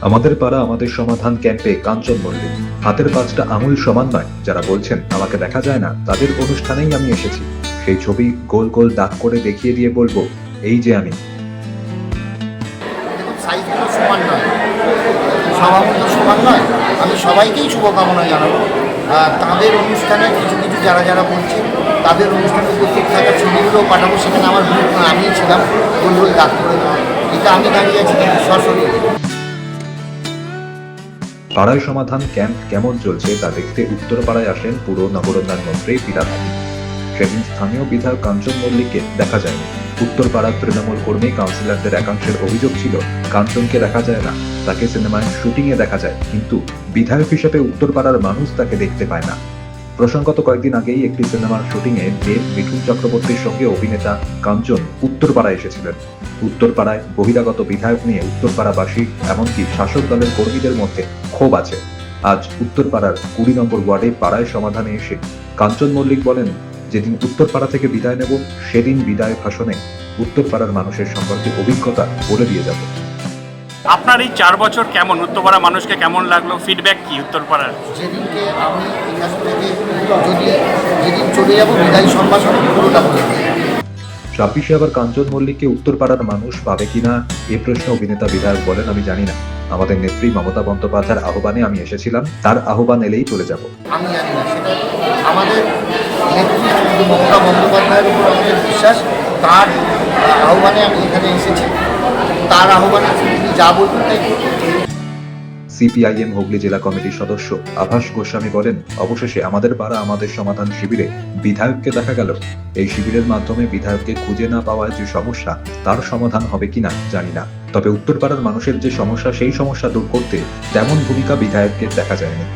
আমাদের পাড়া আমাদের সমাধান ক্যাম্পে কাঞ্চন মল্লিক। হাতের পাঁচটা আঙুল সমান নয় যারা বলছেন আমাকে দেখা যায় না, তাদের অনুষ্ঠানেই আমি এসেছি। সেই ছবি গোল গোল দাগ করে দেখিয়ে দিয়ে বলবো, এই যে আমি। সাইজগুলো সমান নয়, স্বভাবত সমান নয়। আমি সবাইকেই শুভকামনা জানাবো। তাদের অনুষ্ঠানে কিছু কিছু যারা যারা বলছে তাদের অনুষ্ঠানে উপস্থিত থাকা ছবিগুলো পাঠাবো, সেখানে আমার গ্রুপ আমিই ছিলাম, গোল গোল দাগ করে দেওয়া। এটা আমি দাঁড়িয়ে আছি কিন্তু সশরীরে। পাড়ায় সমাধান ক্যাম্প কেমন চলছে তা দেখতে উত্তরপাড়ায় আসেন পুর নগরোন্নয়ন মন্ত্রী ফিরহাদ হাকিম। সেদিন স্থানীয় বিধায়ক কাঞ্চন মল্লিককে দেখা যায়নি। উত্তরপাড়ার তৃণমূল কর্মী কাউন্সিলরদের একাংশের অভিযোগ ছিল কাঞ্চনকে দেখা যায় না, তাকে সিনেমায় শুটিংয়ে দেখা যায়, কিন্তু বিধায়ক হিসেবে উত্তরপাড়ার মানুষ তাকে দেখতে পায় না। প্রসঙ্গত কয়েকদিন আগেই একটি সিনেমার শুটিংয়ে দেব মিঠুন চক্রবর্তীর সঙ্গে অভিনেতা কাঞ্চন উত্তরপাড়ায় এসেছিলেন। উত্তরপাড়ায় বহিরাগত বিধায়ক নিয়ে উত্তরপাড়াবাসী এমনকি শাসক দলের কর্মীদের মধ্যে ক্ষোভ আছে। আজ উত্তরপাড়ার 20 নম্বর ওয়ার্ডে পাড়ায় সমাধানে এসে কাঞ্চন মল্লিক বলেন, যেদিন উত্তরপাড়া থেকে বিদায় নেব সেদিন বিদায় ভাষণে উত্তরপাড়ার মানুষের সম্পর্কে অভিজ্ঞতা বলে দিয়ে যাব। আপনার এই 4 বছর কেমন, উত্তরপাড়া মানুষকে কেমন লাগলো, ফিডব্যাক কি উত্তরপাড়ার? যেদিনকে আমি এখান থেকে যেদিন চলে যাবো বিদায়ী সম্ভাষণ পুরোটা বলে দিই। 26-এ আবার কাঞ্চন মল্লিককে উত্তরপাড়ার মানুষ পাবে কিনা এ প্রশ্ন অভিনেতা বিধায়ক বলেন, আমি জানি না। আমাদের নেত্রী মমতা বন্দ্যোপাধ্যায়ের আহ্বানে আমি এসেছিলাম, তার আহ্বান এলেই চলে যাব। আমি জানি না, সেটা আমাদের নেত্রী মমতা বন্দ্যোপাধ্যায়ের উপর আমাদের বিশ্বাস। তার আহ্বানে আমি এখানে এসেছি, তার আহ্বানে তিনি যা বলবেন তাই করব। সিপিআইএম হুগলি জেলা কমিটির সদস্য আভাস গোস্বামী বলেন, অবশেষে আমাদের পাড়া আমাদের সমাধান শিবিরে বিধায়ককে দেখা গেল। এই শিবিরের মাধ্যমে বিধায়ককে খুঁজে না পাওয়ার যে সমস্যা তার সমাধান হবে কিনা জানি না, তবে উত্তরপাড়ার মানুষের যে সমস্যা সেই সমস্যা দূর করতে তেমন ভূমিকা বিধায়ককে দেখা যায়নি।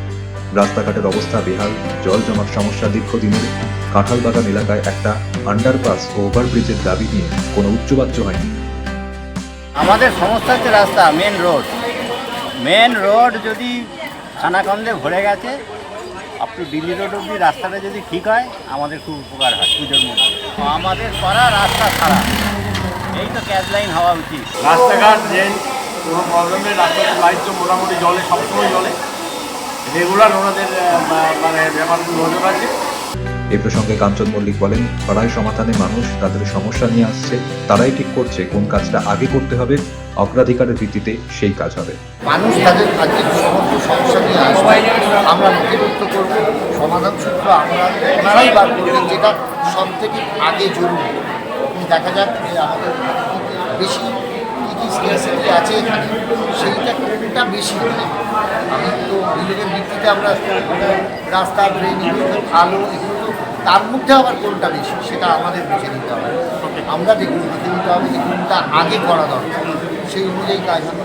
রাস্তাঘাটের অবস্থা বেহাল, জল জমার সমস্যা দীর্ঘদিনের। কাঁঠালবাগান এলাকায় একটা আন্ডারপাস ও ওভারব্রিজের দাবি নিয়ে কোনো উচ্চবাচ্য হয়নি। আমাদের সমস্যা হচ্ছে রাস্তা, মেন রোড যদি খানাখন্দে ভরে গেছে, আপ টু দিল্লি রোড অব্দি রাস্তাটা যদি ঠিক হয় আমাদের খুব উপকার হয় পুজোর মধ্যে। আমাদের করা রাস্তা খারাপ, এই তো ক্যাশ লাইন হওয়া উচিত। রাস্তাঘাট ড্রেন কোনো প্রবলেমে রাস্তার লাইট তো মোটামুটি জলে, সবসময় জলে, রেগুলার ওনাদের মানে ব্যাপার নজর আছে। এ প্রসঙ্গে কাঞ্চন মল্লিক বলেন, পাড়ায় সমাধানে মানুষ তাদের সমস্যা নিয়ে আসছে, তারাই ঠিক করছে কোন কাজটা আগে করতে হবে, অগ্রাধিকারের ভিত্তিতে সেই কাজ হবে। মানুষ তাদের কাজের সমস্ত সমস্যা নিয়ে আসবে, আমরা নথিভুক্ত করব, সমাধান সূত্র ওনারাই বার করবেন, যেটা সব থেকে আগে জরুরি। দেখা যাক যে আমাদের বেশি কী কী স্কেয়ারসিটি আছে এখানে, সেইটা কোনটা বেশি। আমি তো বিনিয়োগের ভিত্তিতে আমরা রাস্তা, ড্রেন, এগুলো আলো, এগুলো তো তার মধ্যে আবার কোনটা বেশি সেটা আমাদের বেছে নিতে হবে। আমরা দেখে নিতে হবে যে কোনটা আগে করা দরকার, সেই অনুযায়ী কাজ হবে।